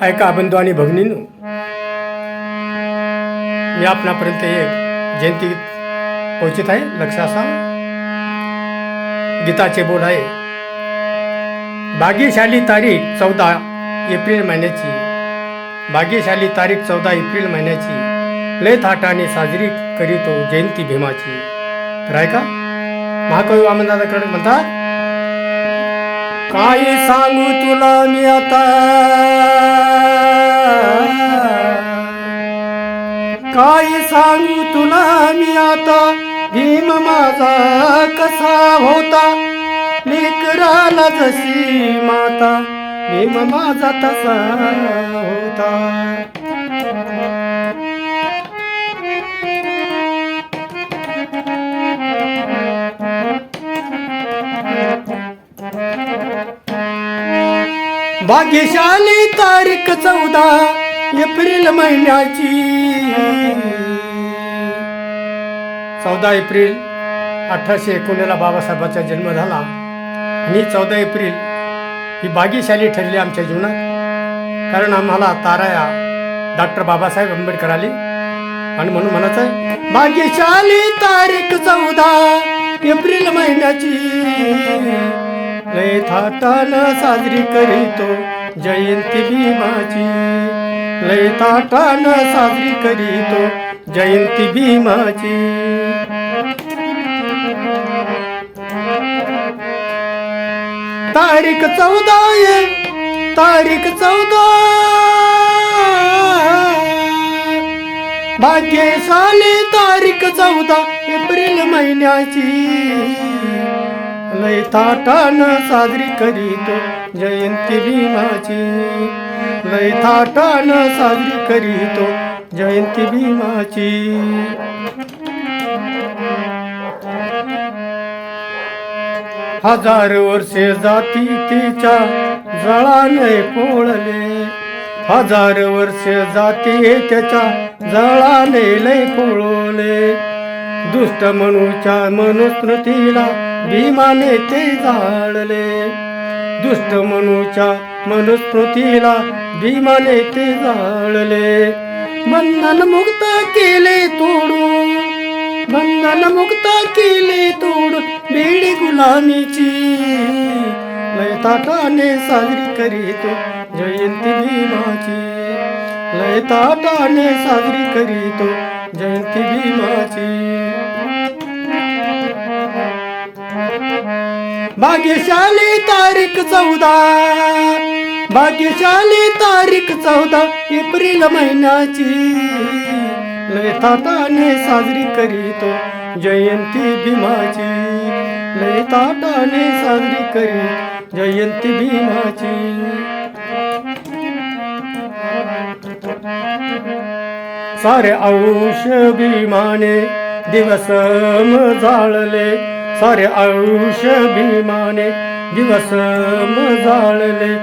ऐका बंधू आणि भगिनींनो, मी आपणापर्यंत एक जयंती पोहोचत आहे. लक्ष असावं. गीताचे बोल आहे. भाग्यशाली तारीख 14 एप्रिल महिन्याची, भाग्यशाली तारीख 14 एप्रिल महिन्याची लय थाटाने साजरी करीतो जयंती भीमाची. तर ऐका, महाकवी वामनदादा कडक म्हणतात, काय सांगू तुला मी आता, काय सांगू तुला मी आता, भीम माझा कसा होता, लेकराला जशी माता, भीम माझा तसा होता. भाग्यशाली तारीख 14 एप्रिल महिन्याची, 14 एप्रिल 1891 बाबासाहेबांचा जन्म झाला. आणि 14 एप्रिल ही भाग्यशाली ठरली आमच्या जीवनात. कारण आम्हाला ताराया डॉक्टर बाबासाहेब आंबेडकर आले. आणि म्हणून म्हणत आहे, भाग्यशाली तारीख 14 एप्रिल महिन्याची लय थाटानं साजरी करीतो जयंती भीमाची, लय थाटानं साजरी करीतो जयंती भीमाची. तारीख 14 तारीख 14 भाग्यशाली तारीख 14 एप्रिल महिन्याची लय थाटानं साजरी करीतो जयंती भीमाची, लय थाटानं साजरी करीतो जयंती भीमाची. हजार वर्षे जाती तिच्या जळाने पोळले, हजार वर्षे जाती त्याच्या जळाने लय पोळले. दुष्ट मनुच्या मनुस्मृतीला भीमाने ते जाळले, दुष्ट मनुच्या मनुस्मृतीला भीमाने ते जाळले. बंधन मुक्त केले तोडून, बंधन मुक्त केले तोडून बेडी गुलामीची, लय थाटाने साजरी करीतो जयंती भीमाची, लय थाटाने साजरी करीतो जयंती भीमाची. भाग्यशाली तारीख 14 भाग्यशाली तारीख 14 एप्रिल महिन्याची लय थाटाने साजरी करीतो जयंती भीमाची, लय थाटाने साजरी करीतो जयंती भीमाची. सारे औष भीमाने दिवस जाळले, सारे औष भीमाने दिवस जाळले.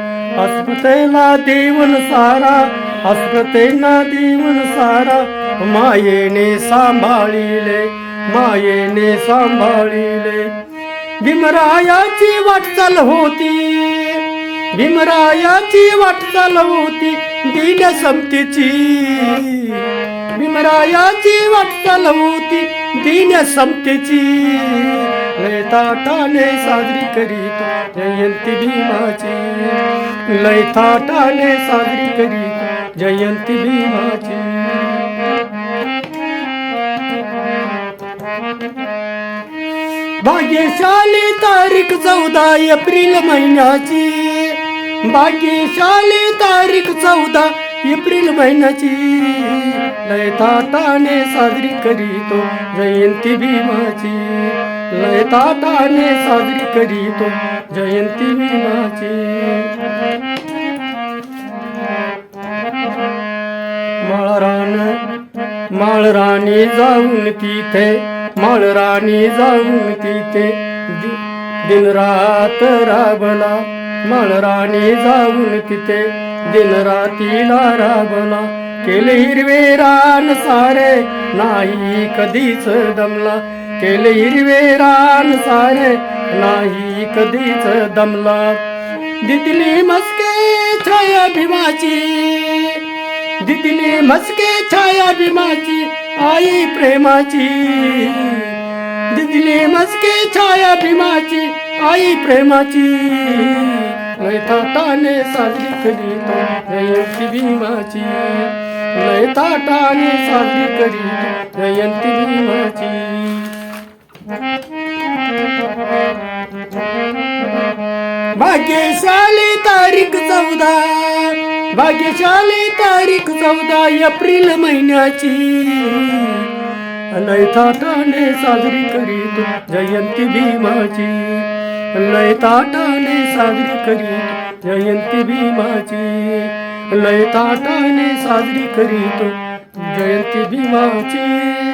अस्पतेला देवन सारा, अस्पतेला देवन सारा मायेने सांभाळिले, मायेने सांभाळिले. भीमरायाची वाटचाल होती, भीमरायाची वाटचाल होती दीन समतेची, भीमरायाची वाटचाल होती दीन समतेची. लय थाटाने साजरी करीतो जयंती भीमाची, लय थाटाने साजरी करीतो जयंती भीमाची. भाग्यशाली तारीख 14 एप्रिल महिन्याची, भाग्यशाली तारीख 14 एप्रिल महिन्याची लय थाटाने साजरी करीतो जयंती भीमाची, लय थाटाने साजरी करीतो जयंती भीमाची. माळराणी जाऊन तिथे, माळराणी जाऊन तिथे दिनरात राबला, माळराणी जाऊन तिथे दिनरातीला राबला. केले हिरवे रान सारे नाही कधीच दमला, केले हिरवे रान सारे नाही कधीच दमला. दिदली मस्के छाया भीमाची, दिदली मस्के छाया भीमाची आई प्रेमाची. दिदली मस्के छाया भीमाची आई प्रेमाची. लय थाटाने साजरी करीतो जयंती भीमाची. लय थाटाने साजरी करीतो जयंती भीमाची. भाग्यशाली तारीख 14, भाग्यशाली तारीख 14 एप्रिल महिन्याची. लय थाटाने साजरी करीतो जयंती भीमाची. लय थाटाने साजरी करीतो जयंती भीमाची. लय थाटाने साजरी करीतो जयंती भीमाची.